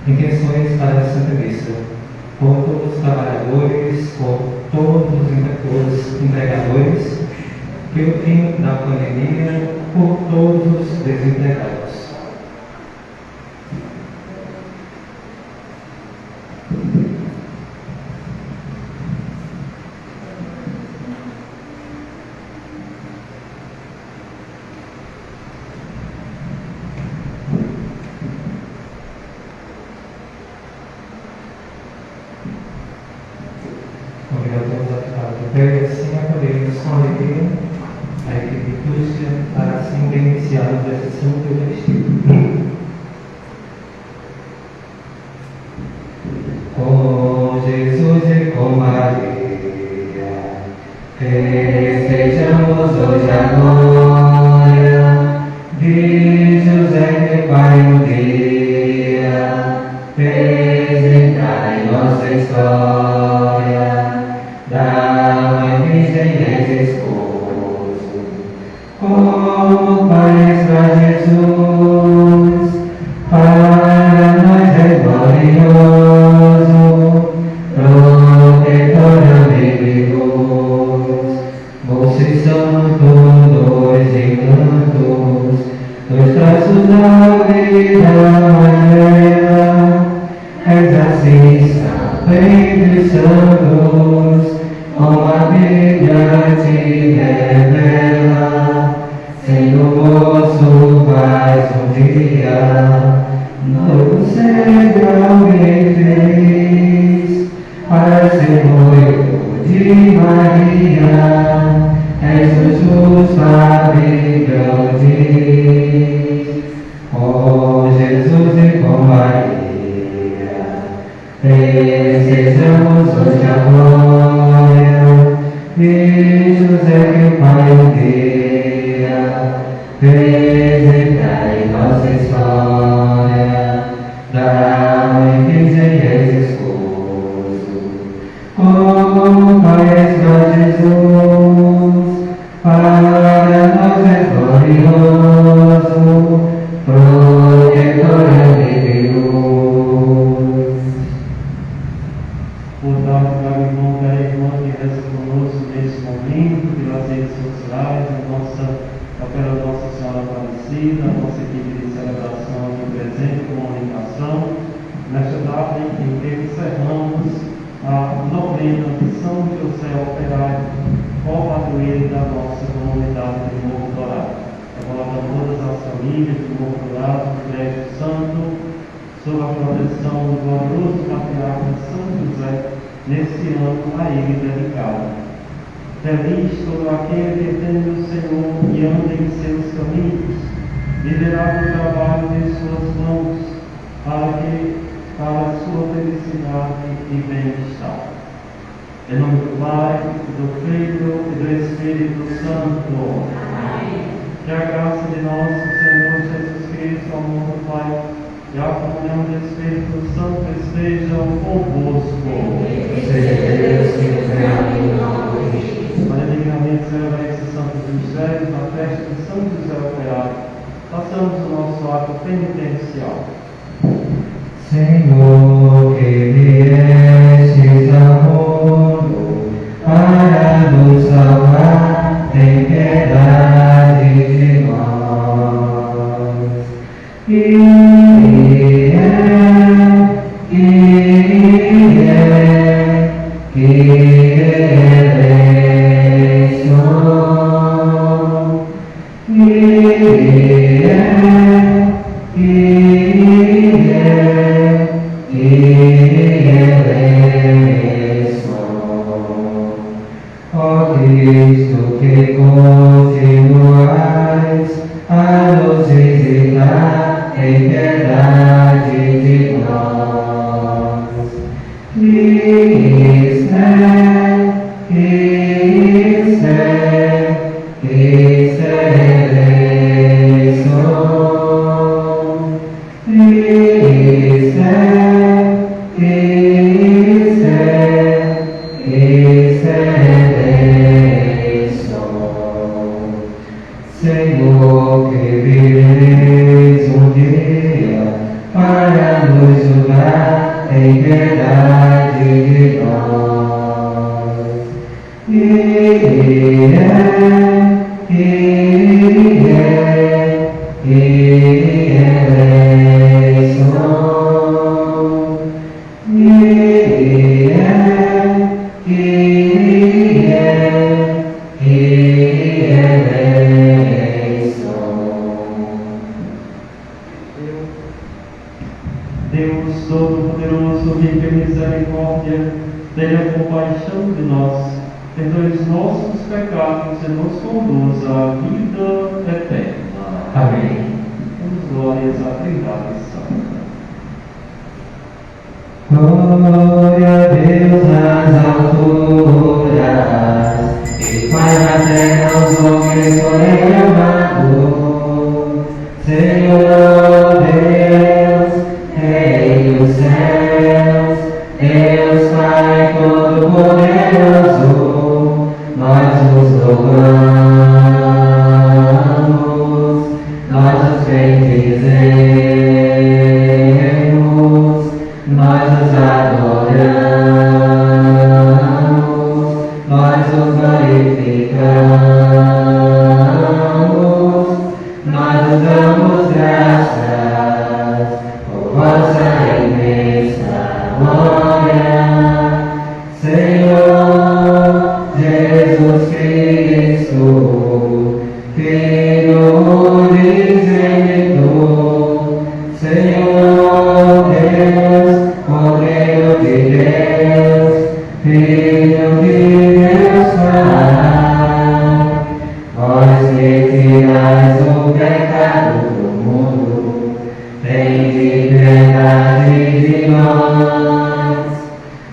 Intenções para a Santa Missa. Por todos os trabalhadores, por todos os empregadores, pelo fim da pandemia, por todos os desempregados. Convidamos a ficar de pé e assim acolhemos com alegria a equipe litúrgica para assim iniciar a procissão do Eucaristia. Com Jesus e com Maria, festejamos hoje a glória de José que Pai um dia fez entrar em nossa história. Da Mãe Virgem esposo, como Pai para Jesus, para nós é glorioso, protetor amigos, moço santo, dois encantos, dois traços da vida materna, és assim, entre os santos, como a Bíblia te revela, sendo moço mais um dia, no céu alguém feliz, para ser noivo de Maria, és o justo pavilhão diz, com Jesus e com Maria, festejamos hoje a glória de José que o Pai um dia fez entrar em nossa história. Da Mãe Virgem esposo, como Pai és para Jesus, para nós é glorioso, protetor amigos. Por dar para o irmão e a irmã que reza conosco neste momento, pelas redes sociais, pela Nossa Senhora Aparecida, a nossa equipe de celebração aqui presente, comunicação, nesta data em que encerramos a novena de São José Operário, ó padroeiro da nossa comunidade de Morro Dourado. Agora todas as famílias de Morro Dourado, do Colégio Santo, sob a proteção do glorioso patriarca São José, nesse ano a ele dedicado. Feliz todo aquele que teme o Senhor e anda em seus caminhos, liderado o trabalho de suas mãos, para a sua felicidade e bem-estar. Em nome do Pai, do Filho e do Espírito Santo. Amém. Que a graça de nosso Senhor Jesus Cristo, o amor do Pai e a comunhão do Espírito Santo estejam convosco. Seja Deus que nos reúne. Para dignamente celebrar esses santos mistérios na festa de São José Operário, façamos o nosso ato penitencial. Senhor, que viestes ao mundo para nos salvar, tem piedade de nós. Ó Cristo, que continuais a nos visitar, tem piedade de nós. Cristo, Senhor, que vireis um dia para nos julgar em verdade de nós. Deus Todo-Poderoso, rico em misericórdia, tenha compaixão de nós, perdoe os nossos pecados e nos conduz à vida eterna. Amém. Damos glórias à Trindade Santa. Glória a Deus nas alturas, e paz na terra aos homens por Ele amado. Senhor Deus, Rei dos céus, Deus Pai Todo-Poderoso, nós nos louvamos, nós os bendizemos, nós os adoramos, nós os glorificamos, nós os damos graças por vossa imensa glória, Senhor Jesus Cristo, Filho unigênito, Senhor Deus, Cordeiro de Deus, Filho de Deus Pai, vós retirais o pecado do mundo, tende piedade de nós.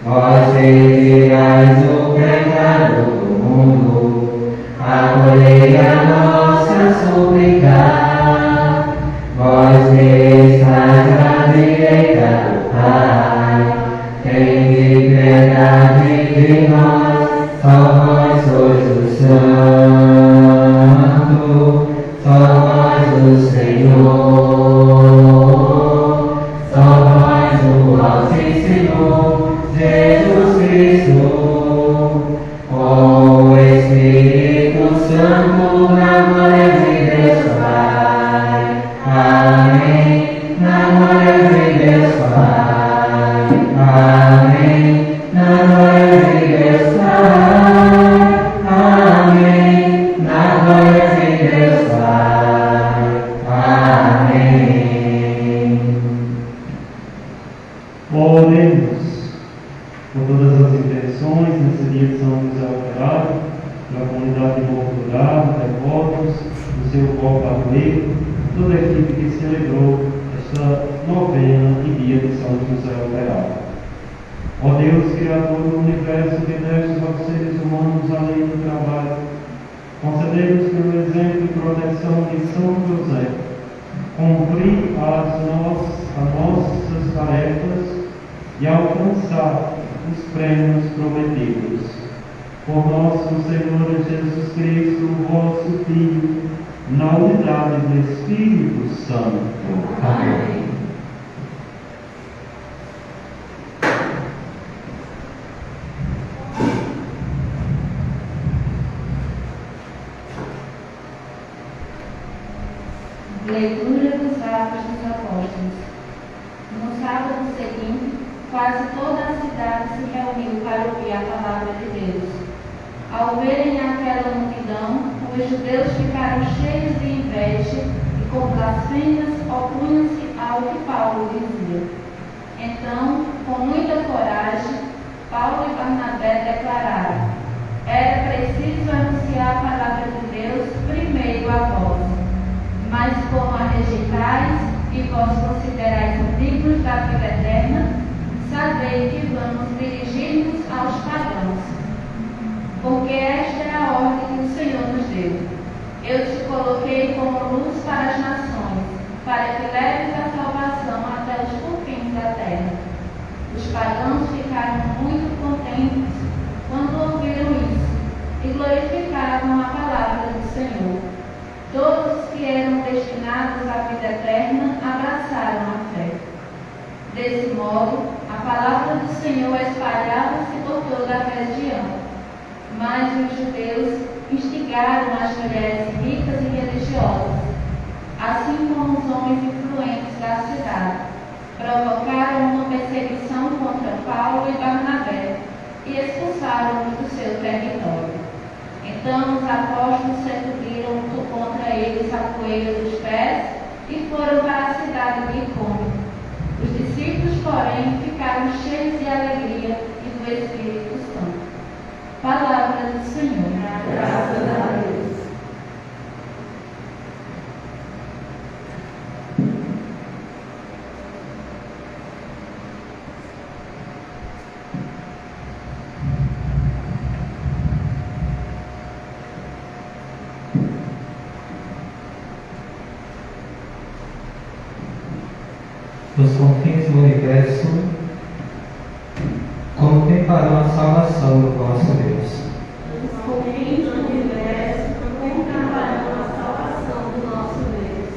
Vós retirais o pecado do mundo, acolhei a nossa súplica. Vós que estáis à direita do Pai, tende piedade de nós. Só vós sois o Santo, só vós o Senhor, só vós o Altíssimo, Jesus Cristo, com o Espírito Santo, na glória de Deus Pai. Amém. Na glória de Deus Pai. Amém. Na glória de Deus Pai. Amém. Na glória de Deus Pai. Amém. Oremos por todas as intenções nesse dia de São José Operário, pela comunidade de Mortugado, devotos, do seu povo padroeiro, toda a equipe que celebrou esta novena e dia de São José Operário. Ó Deus, Criador do universo, que destes aos seres humanos além do trabalho, concedei-nos pelo exemplo e proteção de São José, cumprir as nossas tarefas e alcançar os prêmios prometidos. Por nosso Senhor Jesus Cristo, vosso Filho, na unidade do Espírito Santo. Amém. Leitura dos Atos dos Apóstolos. No sábado seguinte, quase toda a cidade se reuniu para ouvir a palavra de Deus. Ao verem aquela multidão, os judeus ficaram cheios de inveja e com blasfêmias opunham-se ao que Paulo dizia. Então, com muita coragem, Paulo e Barnabé declararam: era preciso anunciar a palavra de Deus primeiro a vós. Mas como a rejeitais e vós considerais dignos da vida eterna, sabei que vamos dirigir-nos aos pagãos. Porque esta é a ordem que o Senhor nos deu. Eu te coloquei como luz para as nações, para que leves a salvação até os confins da terra. Os pagãos ficaram muito contentes quando ouviram isso e glorificavam a palavra do Senhor. vida eterna abraçaram a fé. Desse modo, a palavra do Senhor espalhava-se por toda a região. Mas os judeus instigaram as mulheres ricas e religiosas, assim como os homens influentes da cidade. Provocaram uma perseguição contra Paulo e Barnabé e expulsaram-os do seu território. Então os apóstolos sacudiram contra eles a poeira dos pés e foram para a cidade de Icônio. Os discípulos, porém, ficaram cheios de alegria e do Espírito Santo. Palavra do Senhor. Graças a Deus. Dos confins do universo, contemplarão a salvação do vosso Deus. Os confins do universo contemplarão a salvação do nosso Deus.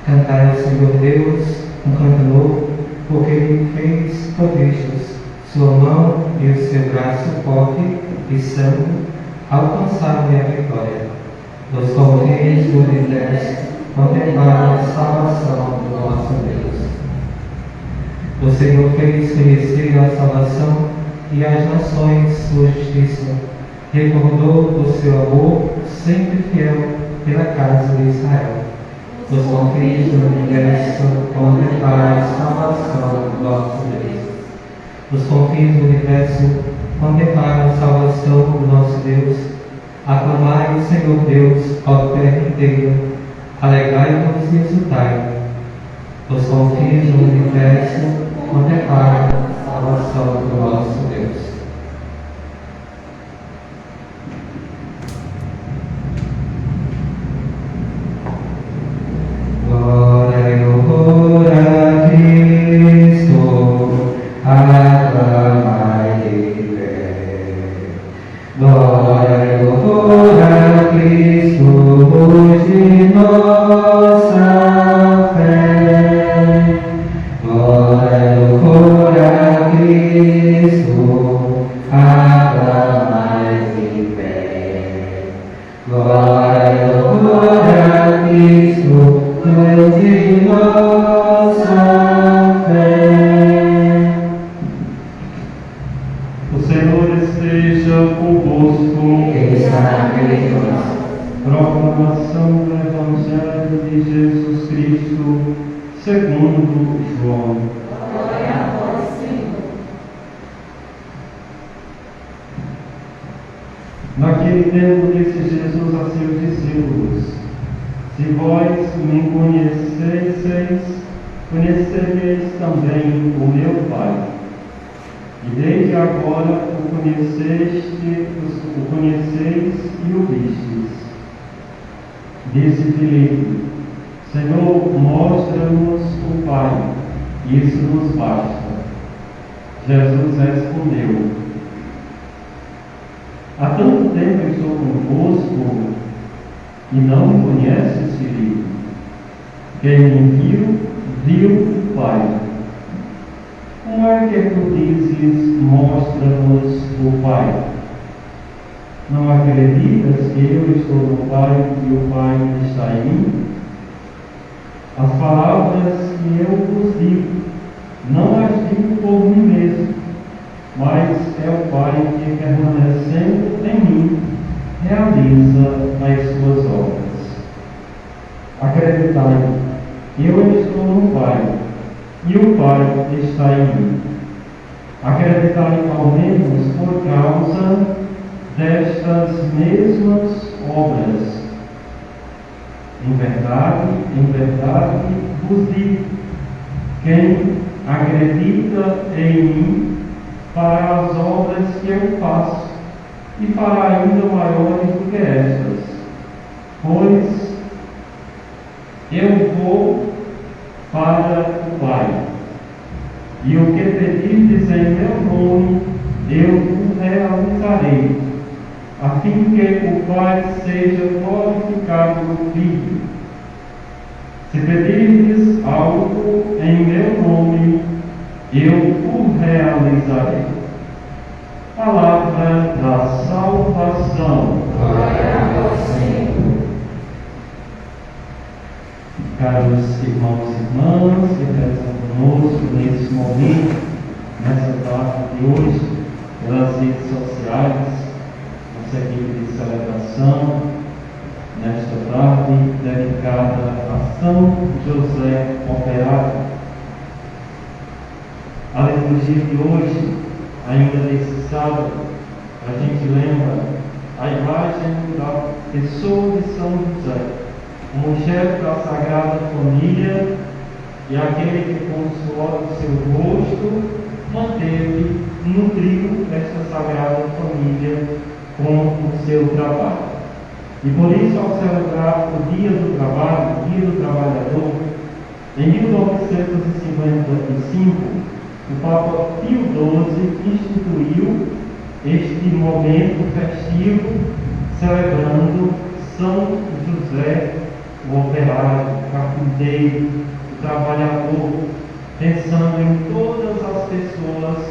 Cantai ao Senhor Deus um canto novo, porque Ele fez prodígios. Sua mão e o seu braço forte e santo alcançaram-lhe a vitória. Dos confins do universo, contemplaram a salvação do nosso Deus. O Senhor fez conhecer a salvação e às nações sua justiça. Recordou o seu amor sempre fiel pela casa de Israel. Os confins do universo contemplaram a salvação do nosso Deus. Os confins do universo contemplaram a salvação do nosso Deus. Aclamai o Senhor Deus, ó terra inteira. Alegrai-vos e exultai. Os confins do universo contemplaram a salvação do nosso Deus. Glória e louvor a Cristo, aclamai-lhe fé. Glória e louvor a Cristo, luz de nossa fé. Glória e louvor a Cristo, aclamai-lhe fé. Glória e louvor a Cristo, luz de nossa fé. O Senhor esteja convosco. Ele está entre nós. Proclamação do Evangelho de Jesus Cristo, segundo João. Glória a vós, Senhor. Naquele tempo disse Jesus a seus discípulos: Se vós me conhecesseis, conhecereis também o meu Pai. E desde agora o conheceis e o vistes. Disse Filipe: Senhor, mostra-nos o Pai, isso nos basta. Jesus respondeu: Há tanto tempo estou convosco e não me conheces, Filipe? Quem me viu, viu o Pai. Como é que tu dizes, mostra-nos o Pai? Não acreditas que eu estou no Pai e o Pai está em mim? As palavras que eu vos digo, não as digo por mim mesmo, mas é o Pai que, permanecendo em mim, realiza as suas obras. Acreditai, eu estou no Pai, e o Pai está em mim. Acreditai ao menos por causa destas mesmas obras. Em verdade vos digo, quem acredita em mim fará as obras que eu faço, e fará ainda maiores do que estas, pois eu vou para o Pai, e o que pedirdes em meu nome, eu o realizarei, a fim que o Pai seja glorificado no Filho. Se pedirdes algo em meu nome, eu o realizarei. Palavra da salvação. Glória a vós, Senhor. Caros irmãos e irmãs que rezam conosco nesse momento, nessa data de hoje, pelas redes sociais, nossa equipe de celebração, nesta tarde dedicada a São José Operário. A liturgia de hoje, ainda nesse sábado, a gente lembra a imagem da pessoa de São José, como chefe da Sagrada Família e aquele que com o suor do seu rosto manteve, nutriu esta Sagrada Família com o seu trabalho. E por isso, ao celebrar o Dia do Trabalho, o Dia do Trabalhador, em 1955, o Papa Pio XII instituiu este momento festivo celebrando São José, o operário, o carpinteiro, o trabalhador, pensando em todas as pessoas,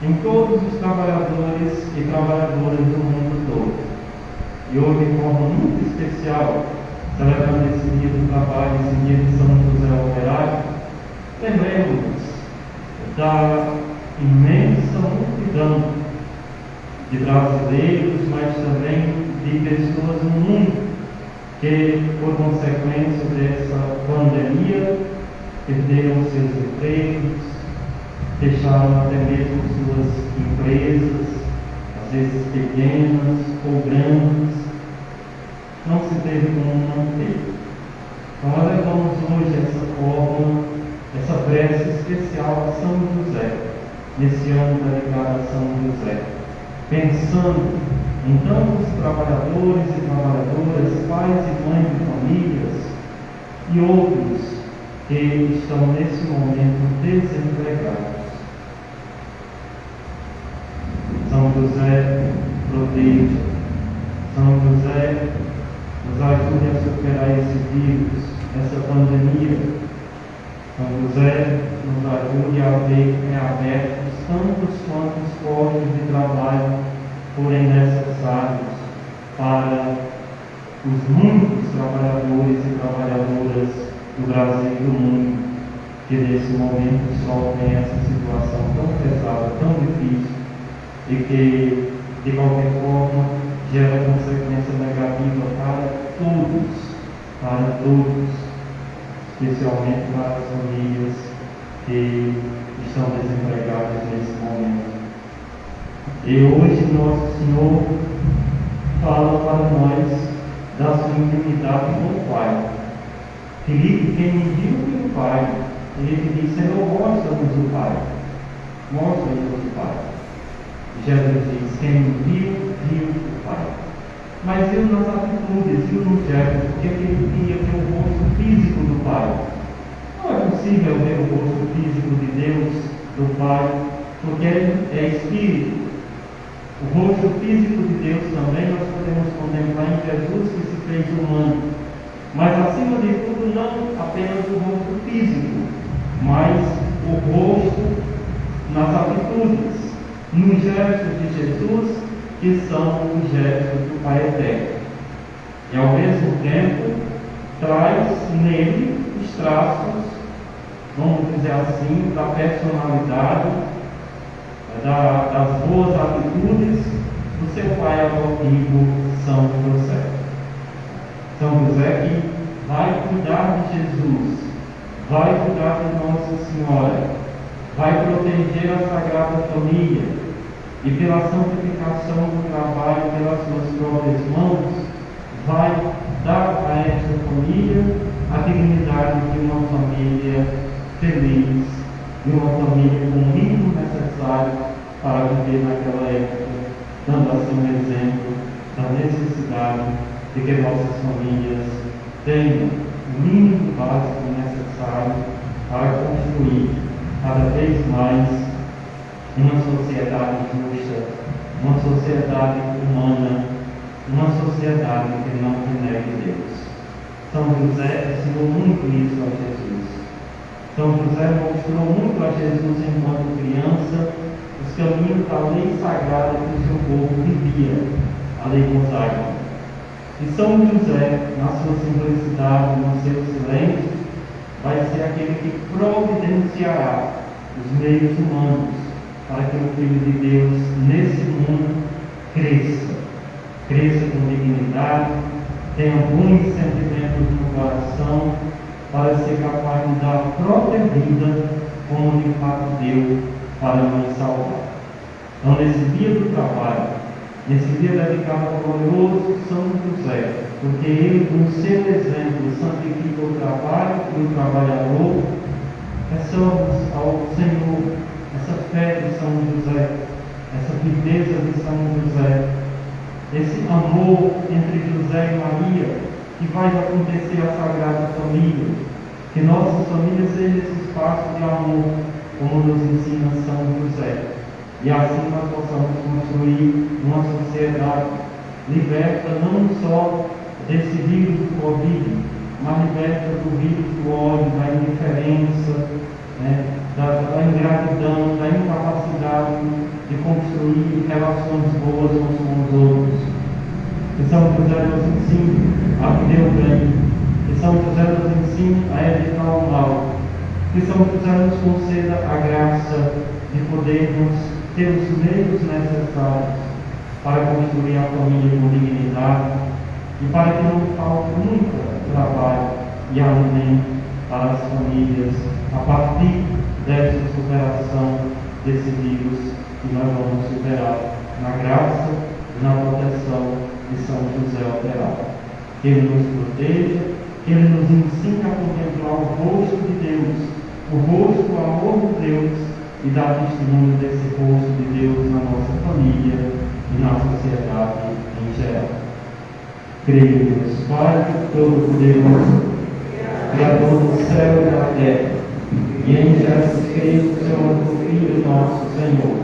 em todos os trabalhadores e trabalhadoras do mundo todo. E hoje, de forma muito especial, celebrando esse dia do trabalho, esse dia de São José Operário, lembremos da imensa multidão de brasileiros, mas também de pessoas no mundo que, por consequência dessa pandemia, perderam seus empregos, fecharam até mesmo suas empresas, às vezes pequenas ou grandes, não se teve como manter. Então, nós levamos hoje essa forma, essa prece especial a São José, nesse ano dedicado a São José, pensando em tantos trabalhadores e trabalhadoras, pais e mães de famílias e outros que estão nesse momento desempregados. São José proteja, São José nos ajude a superar esse vírus, essa pandemia. São José nos ajude a ver reabertos tantos quantos postos de trabalho forem necessários para os muitos trabalhadores e trabalhadoras do Brasil e do mundo, que nesse momento sofrem essa situação tão pesada, tão difícil, e que, de qualquer forma, gera consequência negativa para todos, especialmente para as famílias que estão desempregadas nesse momento. E hoje Nosso Senhor fala para nós da sua intimidade com o Pai. Filipe, quem me viu o Pai, ele diz: Senhor, mostra-nos o Pai. Mostra-nos o Pai. Jesus diz: quem me viu, viu o Pai. Mas viu nas atitudes, viu no gesto, porque ele queria ver o rosto físico do Pai. Não é possível ver o rosto físico de Deus, do Pai, porque ele é Espírito. O rosto físico de Deus também nós podemos contemplar em Jesus, que se fez humano. Mas, acima de tudo, não apenas o rosto físico, mas o rosto nas atitudes, nos gestos de Jesus, que são os gestos do Pai Eterno. E, ao mesmo tempo, traz nele os traços, vamos dizer assim, da personalidade, das boas atitudes do seu pai adotivo, São José. São José que vai cuidar de Jesus, vai cuidar de Nossa Senhora, vai proteger a Sagrada Família e, pela santificação do trabalho pelas suas próprias mãos, vai dar a esta família a dignidade de uma família feliz, de uma família com o mínimo necessário para viver naquela época, dando assim um exemplo da necessidade de que nossas famílias tenham o mínimo básico necessário para construir cada vez mais uma sociedade justa, uma sociedade humana, uma sociedade que não renegue Deus. São José ensinou muito isso a Jesus. São José mostrou muito a Jesus enquanto criança os caminhos da lei sagrada que o seu povo vivia, a lei mosaica. E São José, na sua simplicidade, no seu silêncio, vai ser aquele que providenciará os meios humanos para que o Filho de Deus, nesse mundo, cresça com dignidade, tenha bons sentimentos no coração, para ser capaz de dar a própria vida, como de fato deu, para nos salvar. Então, nesse dia do trabalho, nesse dia dedicado ao glorioso São José, porque ele, com seu exemplo, santifica o trabalho e o trabalhador, peçamos ao Senhor essa fé de São José, essa viveza de São José, esse amor entre José e Maria, que vai acontecer a Sagrada Família, que nossas famílias sejam esse espaço de amor, como nos ensina São José, e assim nós possamos construir uma sociedade liberta não só desse vírus do Covid, mas liberta do vírus do ódio, da indiferença, da ingratidão, da incapacidade de construir relações boas uns com os outros. Que São José nos ensine a viver o bem, que São José nos ensine a evitar o mal, que São José nos conceda a graça de podermos ter os meios necessários para construir a família com dignidade e para que não falte muito trabalho e alimento para as famílias a partir dessa superação desse vírus que nós vamos superar na graça e na proteção de São José operado. Que Ele nos proteja, que Ele nos ensine a contemplar o rosto de Deus, o rosto, o amor de Deus, e dar testemunho desse rosto de Deus na nossa família e na sociedade em geral. Creio em Deus Pai Todo-Poderoso, Criador do céu e da terra, e em Jesus Cristo, seu único Filho, nosso Senhor,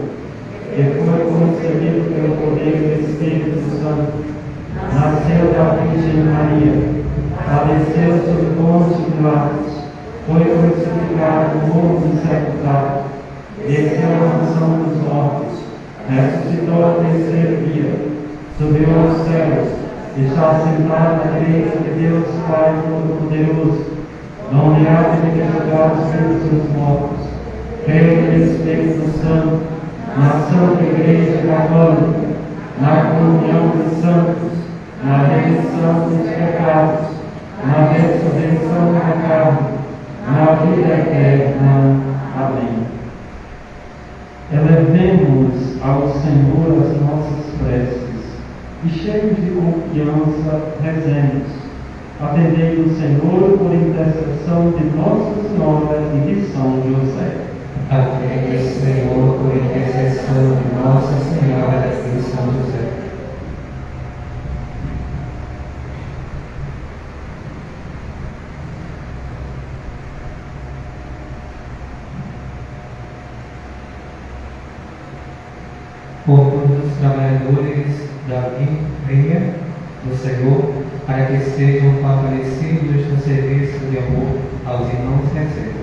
que foi concebido pelo poder do Espírito Santo, nasceu da Virgem Maria, faleceu sob Pôncio Pilatos, foi crucificado, morto e sepultado, desceu à mansão dos mortos, ressuscitou ao terceiro dia, subiu aos céus, está sentado à direita de Deus Pai Todo-Poderoso, onde há de julgar os vivos e os mortos. Creio no Espírito Santo, na Santa Igreja Católica, na comunhão dos santos, na remissão dos pecados, na ressurreição da carne, na vida eterna. Amém. Elevemos ao Senhor as nossas preces e, cheios de confiança, rezemos. Atendei o Senhor por intercessão de Nossa Senhora e de São José. Atendei o Senhor por intercessão de Nossa Senhora e de São José. Por todos os trabalhadores da vinha do Senhor, para que sejam fortalecidos no serviço de amor aos irmãos recebos.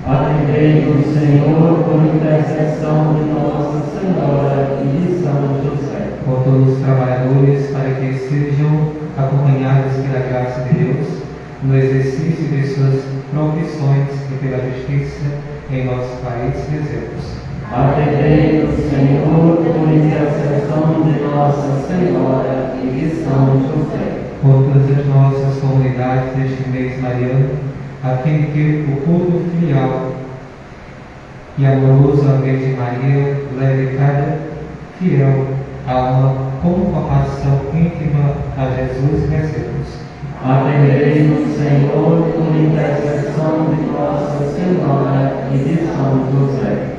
Atendei o Senhor por intercessão de Nossa Senhora e de São José. Por todos os trabalhadores, para que sejam acompanhados pela graça de Deus no exercício de suas profissões e pela justiça em nosso país recebos. Atendei o Senhor por intercessão de Nossa Senhora e de São José. Por todas as nossas comunidades deste mês mariano, a fim de que o povo filial e amoroso à Virgem Maria leve cada fiel a uma conformação íntima a Jesus recebos. Atendei o Senhor por intercessão de Nossa Senhora e de São José.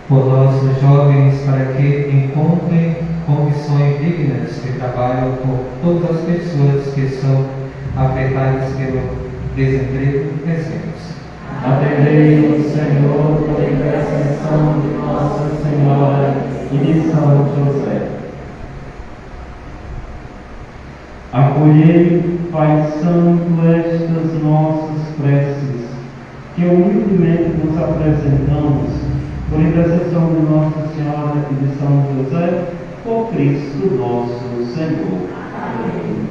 Por nossos jovens, para que encontrem condições dignas de trabalho por todas as pessoas que são afetadas pelo desemprego, rezemos. Atendei o Senhor por intercessão de Nossa Senhora e de São José. Acolhei, Pai Santo, estas nossas preces, que humildemente nos apresentamos, por intercessão de Nossa Senhora e de São José, por Cristo nosso Senhor. Amém.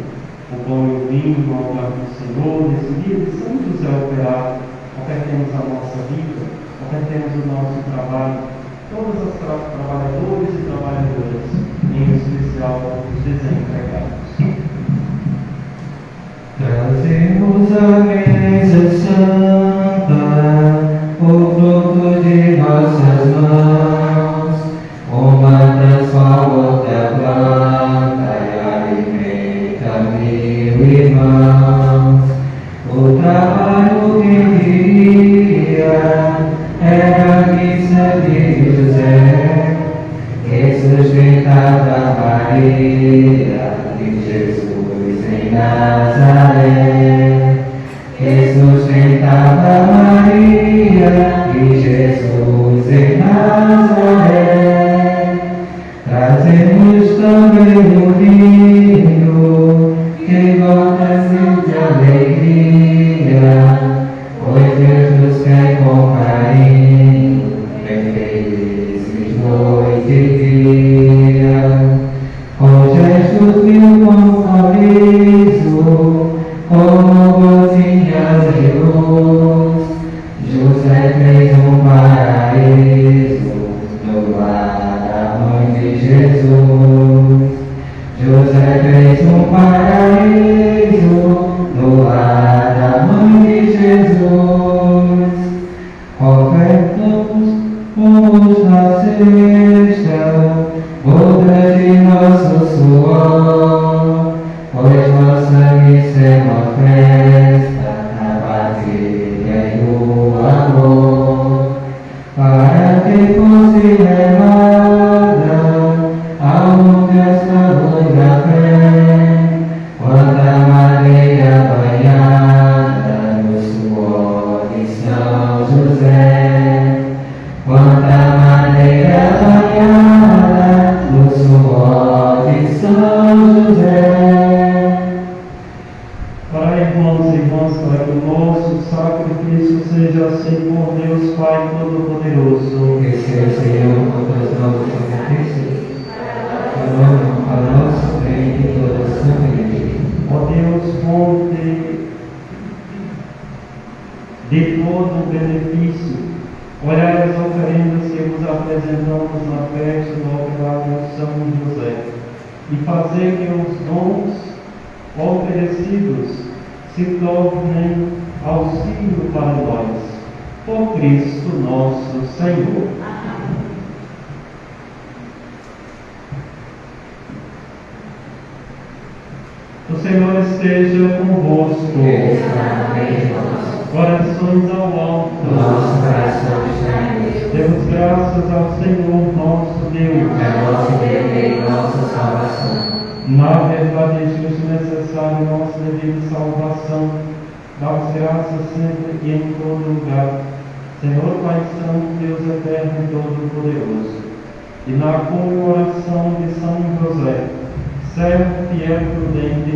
O pão e o vinho vão ao lado do Senhor, nesse dia de São José operário, ofertemos a nossa vida, ofertemos o nosso trabalho, todos os trabalhadores e trabalhadoras, em especial os desempregados. Trazemos a mesa santa, o fruto de nossas mãos, uma das favor da planta e alimenta mil irmãos. O trabalho que diria era a missa de José, que sustentava Maria e Jesus em Nazaré, que sustentava Maria e Jesus em Nazaré. Trazemos também o vinho que gotas de alegria, pois Jesus quer com carinho, bem felizes noite e dia. Com gestos mil com sorriso, como gotinhas de luz, José fez um paraíso no lar da mãe de Jesus. José fez um paraíso no lar da mãe de Jesus. Ofertamos fomos na cesta, bodas de nosso suor, pois nossa missa é uma festa na partilha e no amor, para que fosse levada ao mundo esta luz da fé, quanta madeira banhada no suor de São José, quanta madeira banhada no suor de São José. Para irmãos e irmãs, para que o nosso sacrifício seja assim por Deus Pai Todo-Poderoso. Que seja, Senhor, com os novos sacrifícios, para nosso bem e toda a santa igreja. Ó Deus, fonte de todo o benefício, olhai as oferendas que vos apresentamos na festa do operário São José, e fazer que os dons oferecidos se tornem auxílio para nós, por Cristo nosso Senhor. O Senhor esteja convosco. Corações ao alto. Nosso coração está em Deus. Demos graças ao Senhor nosso Deus. É nosso dever e nossa salvação. Na verdade, é justo e necessário nossa devida salvação. Damos graças sempre e em todo lugar. Senhor Pai Santo, Deus eterno e todo-poderoso. E na comemoração de São José, servo fiel e prudente,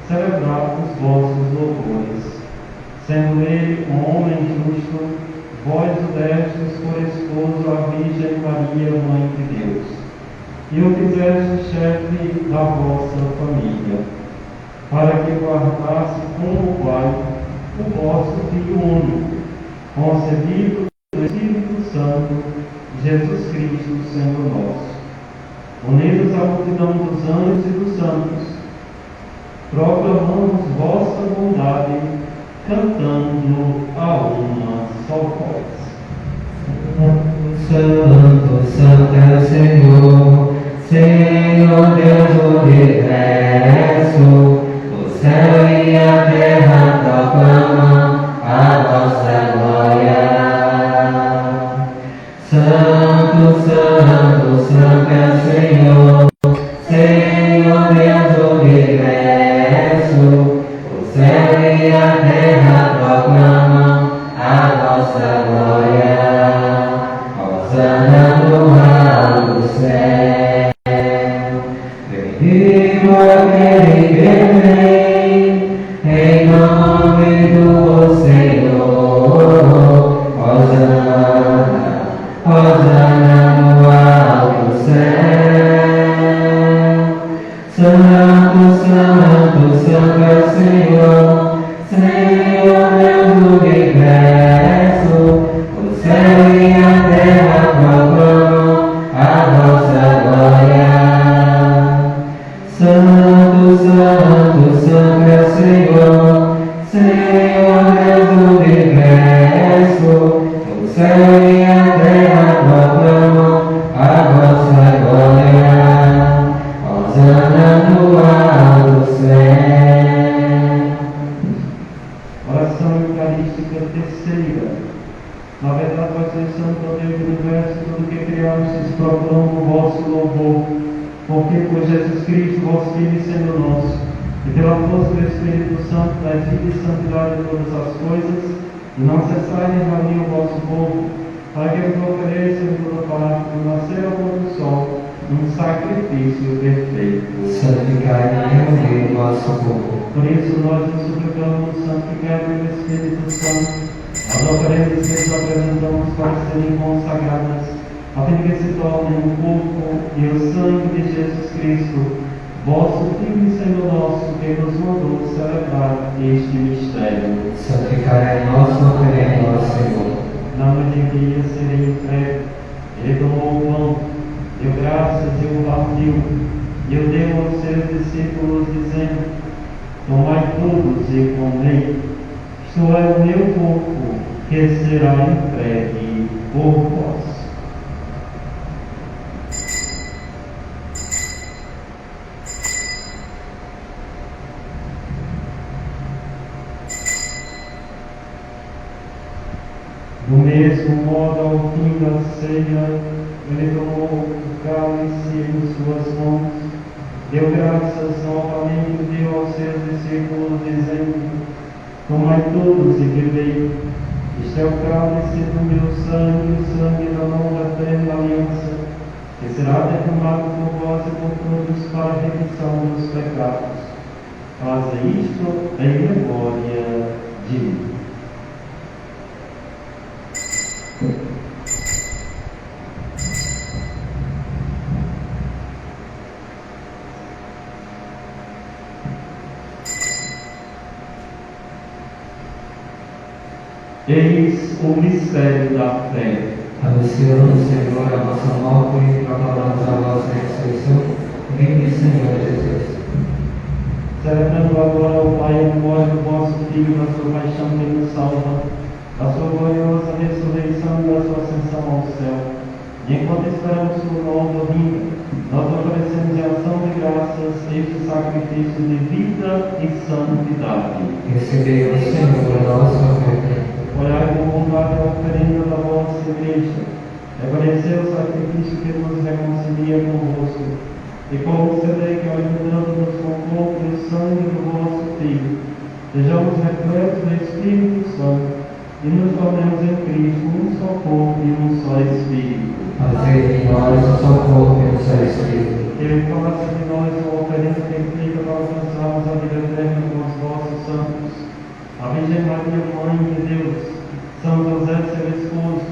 celebrar os vossos louvores. Sendo ele um homem justo, vós o destes por esposo a Virgem Maria, Mãe de Deus, e o fizeste chefe da vossa família, para que guardasse como Pai o vosso Filho único, concebido do Espírito Santo, Jesus Cristo, Senhor nosso. Unidos à multidão dos anjos e dos santos, proclamamos vossa bondade, cantando a uma só voz. Santo, Santo é o Senhor, Senhor Deus do universo, o céu e a terra proclamam a vossa glória. Santo, Santo, Santo é o Senhor, Senhor Deus do universo, o céu e a terra proclamam a vossa glória. Hosana no alto céu, bendito aquele que vem. Santo, Santo é o Senhor, Senhor Deus do universo. O céu e a terra proclamam a vossa glória. Santo, Santo, Santo é o Senhor, Senhor Deus do universo. O céu e a terra proclamam a vossa glória. Hosana no alto céu. Oração Eucarística terceira. Na verdade, vocês são o Deus do universo, tudo que criastes proclama o vosso louvor. Porque por Jesus Cristo, vosso Filho e Senhor nosso, e pela força do Espírito Santo, dais vida e santidade a todas as coisas, e não cessai de reunir o vosso povo, para que vos ofereça em toda parte, do nascer ao pôr do sol, um sacrifício perfeito. Santificai e reunir o vosso povo. Por isso nós nos suplicamos, santificai pelo Espírito Santo, as oferendas que nos apresentamos para serem consagradas, a fim de que se tornem o corpo e o sangue de Jesus Cristo, vosso Filho e Senhor nosso, que nos mandou celebrar este mistério. Santificai a nossa oferenda ao Senhor. Na noite em que ia ser entregue, ele tomou o pão, deu graças e o partiu, e o deu aos seus discípulos, dizendo: tomai todos e comei, isto é o meu corpo, que será entregue por vós. Do mesmo modo, ao fim da ceia, ele tomou o cálice em suas mãos, deu graças novamente e deu aos seus discípulos, dizendo: tomai todos e bebei, isto é o cálice do meu sangue, o sangue da nova eterna aliança, que será derramado por vós e por todos para a remissão dos pecados. Faze isto em memória de mim. Eis o mistério da fé. Anunciamos, Senhor, a vossa morte e proclamamos a vossa ressurreição. Vinde, Senhor Jesus. Celebrando agora o Pai a memória do vosso Filho, da sua paixão que nos salva, da sua gloriosa ressurreição e da sua ascensão ao céu. E enquanto esperamos sua nova vinda, nós oferecemos em ação de graças este sacrifício de vida e santidade. Recebei, Senhor, a nossa oferta. Olhai com bondade a oferenda da vossa igreja, reconhecei o sacrifício que nos reconcilia convosco, e concedei que, alimentando-nos com o corpo e o sangue do vosso Filho, sejamos repletos do Espírito Santo e nos tornemos em Cristo um só corpo e um só Espírito. Fazei em nós um só corpo e um só Espírito. Que ele faça de nós uma oferenda perfeita para alcançarmos a vida eterna com os vossos santos. A Virgem Maria, Mãe de Deus, São José, seu esposo,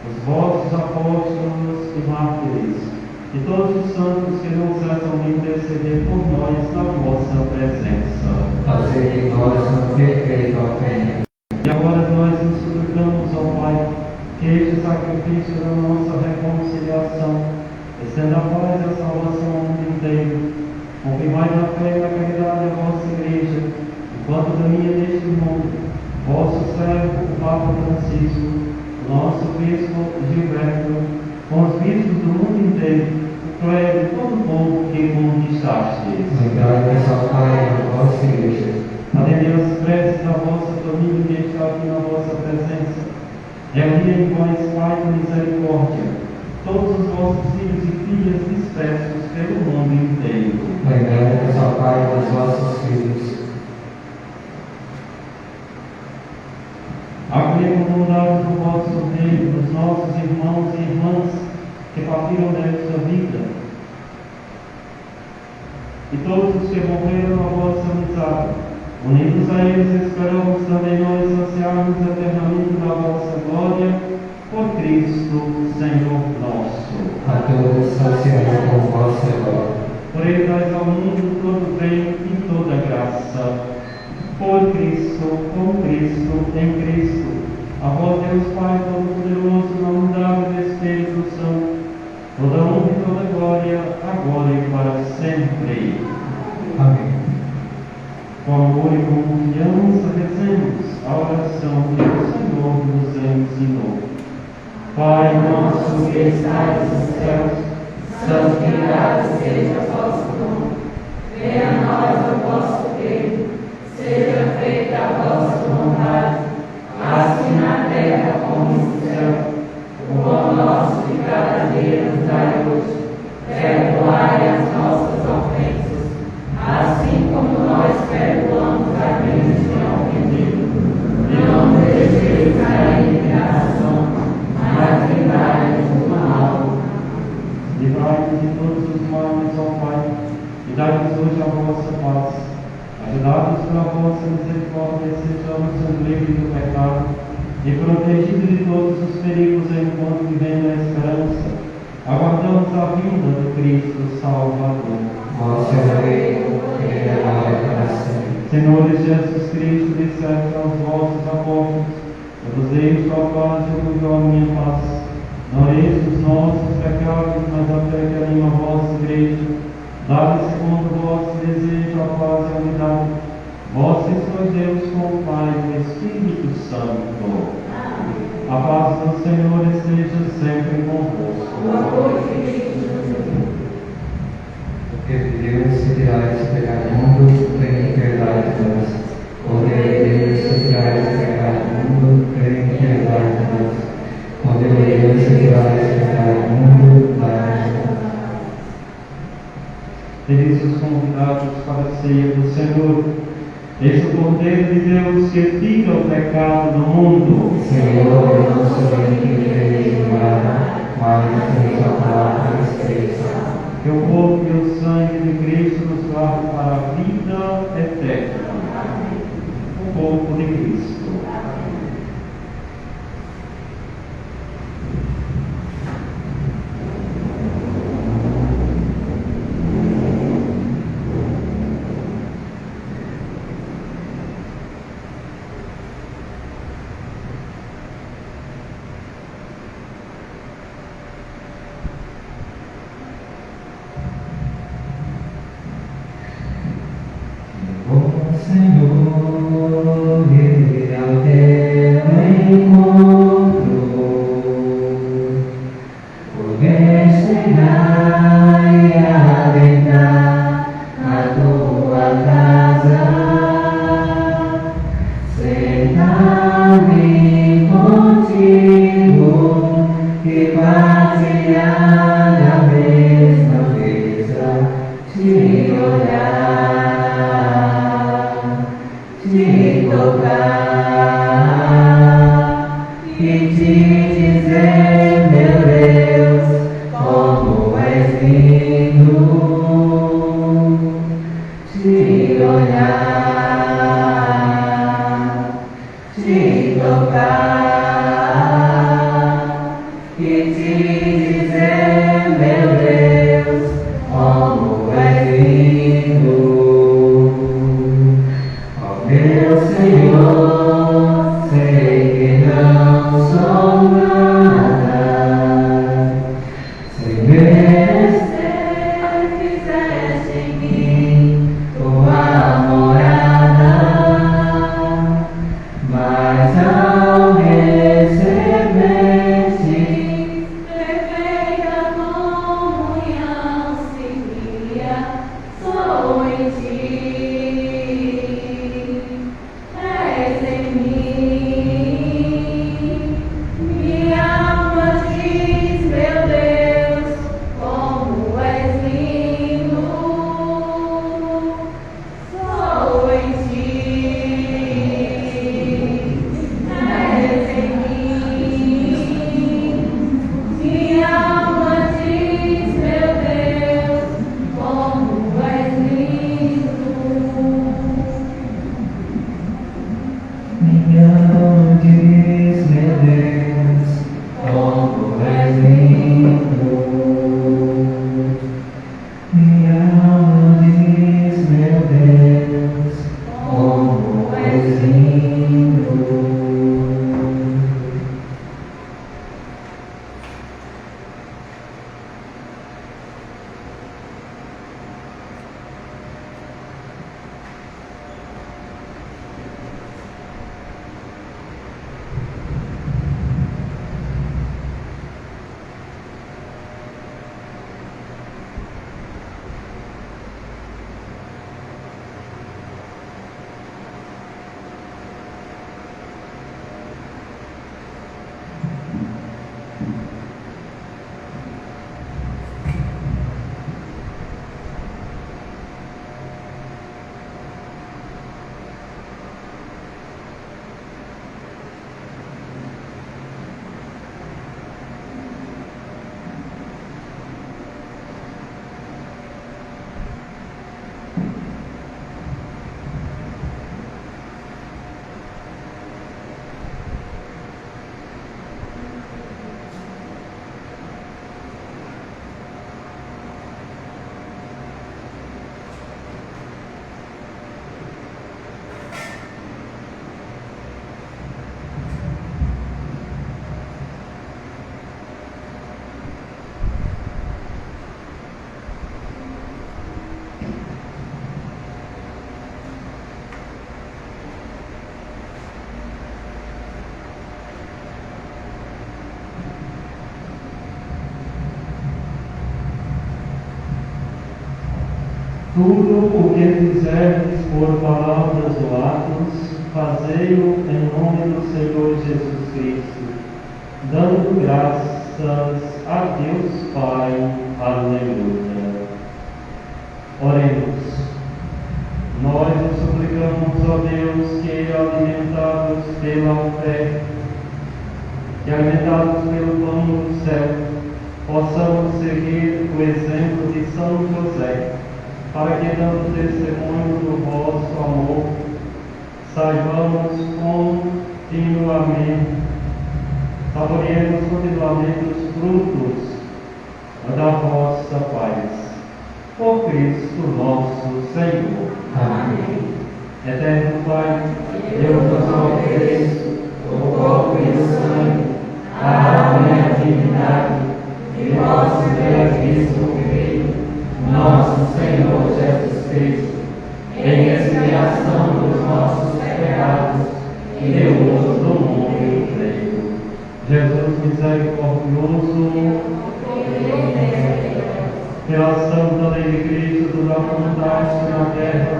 os vossos apóstolos e mártires, e todos os santos que não cessam de interceder por nós na vossa presença. Fazei em nós uma perfeita oferenda. E agora nós nos suplicamos ao Pai que este sacrifício da nossa reconciliação estenda a paz e a salvação ao mundo inteiro. Confirmai na fé e na caridade a vossa Igreja, enquanto caminha neste mundo, vosso servo, o Papa Francisco, o nosso Bispo Gilberto, com os bispos do mundo inteiro, o clero e todo o povo que conquistastes. Lembrai-vos, ó Pai, a vossa Igreja. Atendei as preces da vossa família que está aqui na vossa presença. Reuni em vós, Pai de misericórdia, todos os vossos filhos e filhas dispersos pelo mundo inteiro. Lembrai-vos, ó Pai, dos vossos filhos. Acolhei com bondade do vosso reino, dos nossos irmãos e irmãs que partiram desta vida, e todos os que morreram na vossa amizade. Unidos a eles, esperamos também nós ansiarmos eternamente da vossa glória, por Cristo, Senhor nosso. A todos saciai com vossa glória. Por ele dás ao mundo todo bem e toda graça. Por Cristo, com Cristo, em Cristo, a vós Deus Pai Todo-Poderoso, na unidade do Espírito Santo, toda honra e toda glória, agora e para sempre. Amém. Com amor e com confiança, rezemos a oração que o Senhor nos ensinou. Pai nosso que estais nos céus, santificado seja o vosso nome. Venha a nós o vosso reino. Seja feita a vossa vontade, assim na terra como no céu. O pão nosso de cada dia nos dai hoje. Perdoai as nossas ofensas, assim como nós perdoamos a quem nos tem ofendido. Não nos deixeis cair em tentação, mas livrai-nos do mal. livrai-nos de todos os males, ó Pai, e dai-nos hoje a vossa paz. Ajudados pela vossa misericórdia, sejamos livres do pecado e protegidos de todos os perigos enquanto vivendo a esperança, aguardamos a vinda do Cristo Salvador. Vosso é o reino, e a glória para sempre. Senhor Jesus Cristo, disseste aos vossos apóstolos: produzei tua paz e eu a minha paz. Não eis os nossos pecados, mas a fé que anima a vossa igreja. Dai segundo o vosso desejo a paz e a unidade. Vós sois Deus com o Pai e o Espírito Santo. A paz do Senhor esteja sempre convosco. Porque de Deus se tirais o pecado do mundo, crê em piedade de Deus. Poder de Deus se tirais o pecado do mundo, crê em piedade de Deus. Poder de Deus se tirais o pecado do mundo, dai-nos. Eis os convidados para a ceia do Senhor. Eis o Cordeiro de Deus que tira o pecado do mundo. Senhor, eu não sou digno que deveis guardar, mas a palavra escrita. Que o corpo e o sangue de Cristo nos guarde para a vida eterna. O corpo de Cristo. Senhor, ele ao teu encontro, poder chegar e adentrar a tua casa, sentar-me contigo e partilhar a mesma mesa, te olhar. Te tocar e te dizer, meu Deus, como és lindo. Te olhar, te tocar e te dizer, meu Deus, como és lindo. Meu Senhor, sei que não sou nada, sem merecer, fizeste em mim tua morada, mas ao receber-te, Perfeita comunhão se guia, sou em ti. minha Tudo o que fizerdes por palavras ou atos, fazei-o em nome do Senhor Jesus Cristo, dando graças a Deus Pai. Aleluia. Oremos. Nós te suplicamos, ó Deus, que alimentados pela fé, que alimentados pelo pão do céu, possamos seguir o exemplo de São José, para que, dando testemunho do vosso amor, saibamos saboreemos continuamente os frutos da vossa paz. Por Cristo nosso Senhor. Amém. Eterno Pai, Eu vos ofereço o corpo e o sangue, a alma e a divindade de vosso Beatíssimo Filho, nosso Senhor Jesus Cristo, em expiação dos nossos pecados e Deus do mundo inteiro. Jesus misericordioso, pela santa lei de Cristo, toda a vontade na terra,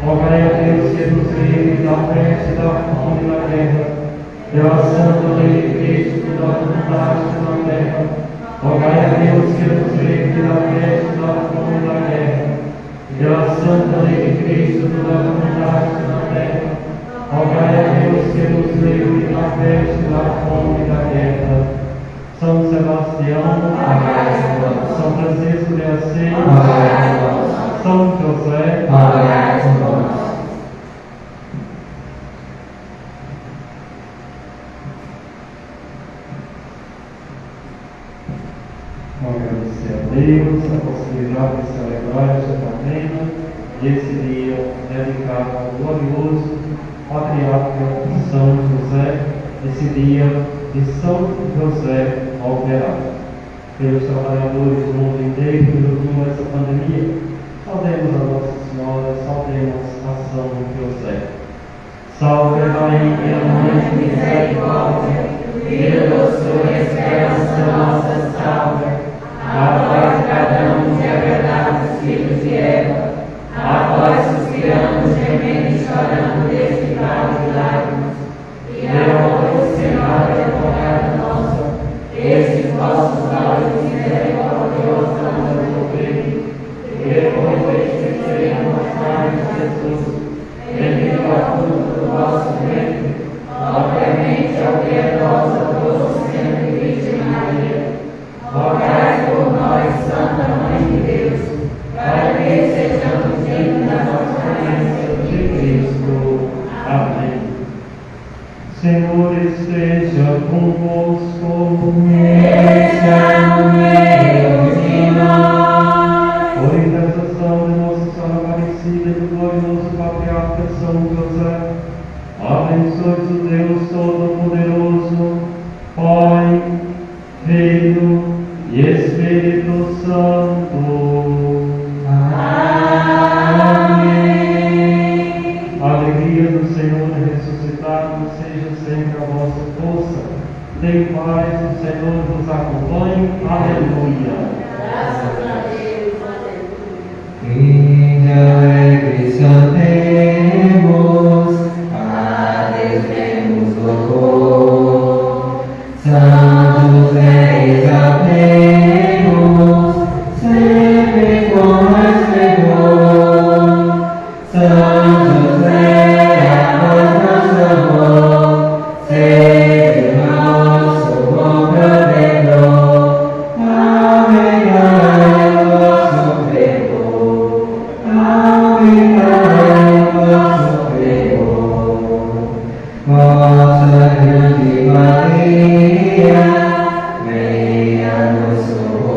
rogai a Deus que nos livre da peste, da fome e da guerra. Pela santa lei de Cristo, toda a vontade na terra, rogai a Deus que nos livre da peste, da fome e da guerra. Pela santa lei de Cristo, toda a vontade na terra, rogai a Deus que nos livre da peste, da fome e da guerra. São Sebastião, São Francisco de Assis, São José, vamos agradecer a Deus a possibilidade de celebrar esta novena e esse dia dedicado ao glorioso patriarca São José, esse dia de São José operado. Pelos trabalhadores do mundo inteiro, pelo fim dessa pandemia, saudemos a Nossa Senhora, saudemos a São José. Salve Maria, Mãe de Misericórdia, Filho, doçura e esperança nossa, salve. A vós bradamos e agradamos, filhos de Eva, a vós suspiramos, gemendo e chorando deste vale de lágrimas. E agora, Senhora, advogada nossa, estes vossos olhos misericordiosos nos ouvem, e depois deste seremos mostrados Jesus, bendito a fruto do vosso ventre, ó clemente, ó piedosa, doce sempre Virgem Maria, rogai por nós, Santa Mãe de Deus, para que sejamos dignos da vossa promessa de Cristo. Amém. Senhor esteja convosco, esteja no meio de nós. Por intercessão de Nossa Senhora Aparecida e do glorioso patriarca São José, abençoe o Deus Todo-Poderoso, Pai, Filho e Espírito Santo. Amém. A alegria do Senhor ressuscitado seja sempre a vossa força. Tem paz, o Senhor vos acompanhe. Aleluia. Graças a Deus, aleluia. Vinde alegres cantemos, A Deus demos louvor. São José exaltemos, sempre com esplendor. São José, a voz nosso amor, sempre nosso bom provedor. Aumentai o vosso fervor, aumentai o vosso fervor. Vossa grande Maria, venha nos socorrer.